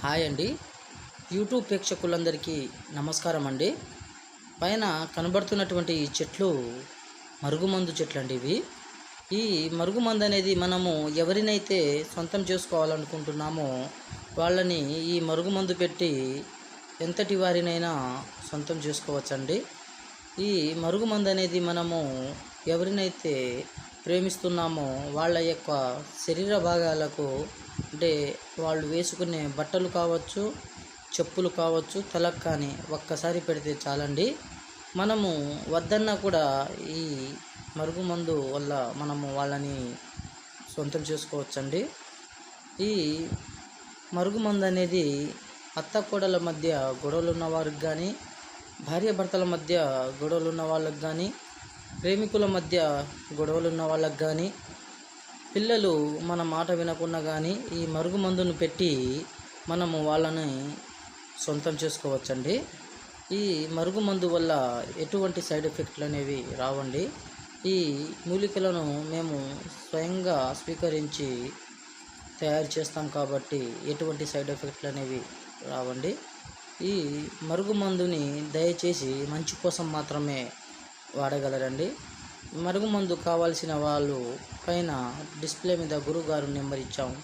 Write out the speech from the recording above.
Hi అండి. YouTube ప్రేక్షకులందరికీ నమస్కారం అండి. పైన కనబడుతున్నటువంటి ఈ చెట్లు మరుగుమందు చెట్లు అండి ఇవి. ఈ మరుగుమందు అనేది మనము ఎవరినైతే సొంతం చేసుకోవాలనుకుంటున్నామో వాళ్ళని ఈ మరుగుమందు పెట్టి ఎంతటి వారినైనా సొంతం చేసుకోవచ్చండి. ఈ మరుగుమందు అనేది మనము ఎవరినైతే ప్రేమిస్తున్నామో వాళ్ళ యొక్క శరీర భాగాలకు, అంటే వాళ్ళు వేసుకునే బట్టలు కావచ్చు, చెప్పులు కావచ్చు, తలకు కానీ ఒక్కసారి పెడితే చాలండి. మనము వద్దన్నా కూడా ఈ మరుగుమందు వల్ల మనము వాళ్ళని సొంతం చేసుకోవచ్చండి. ఈ మరుగుమందు అనేది అత్తకోడల మధ్య గొడవలు ఉన్న వారికి కానీ, భార్యాభర్తల మధ్య గొడవలు ఉన్న వాళ్ళకి కానీ, ప్రేమికుల మధ్య గొడవలు ఉన్న వాళ్ళకి కానీ, పిల్లలు మన మాట వినకుండా కానీ ఈ మరుగుమందును పెట్టి మనము వాళ్ళని సొంతం చేసుకోవచ్చండి. ఈ మరుగుమందు వల్ల ఎటువంటి సైడ్ ఎఫెక్ట్లు అనేవి రావండి. ఈ మూలికలను మేము స్వయంగా స్వీకరించి తయారు చేస్తాం కాబట్టి ఎటువంటి సైడ్ ఎఫెక్ట్లు అనేవి రావండి. ఈ మరుగుమందుని దయచేసి మంచి కోసం మాత్రమే వాడగలరండి. మరుగుమందు కావాల్సిన వాళ్ళు పైన డిస్ప్లే మీద గురువుగారు నెంబర్ ఇచ్చాము.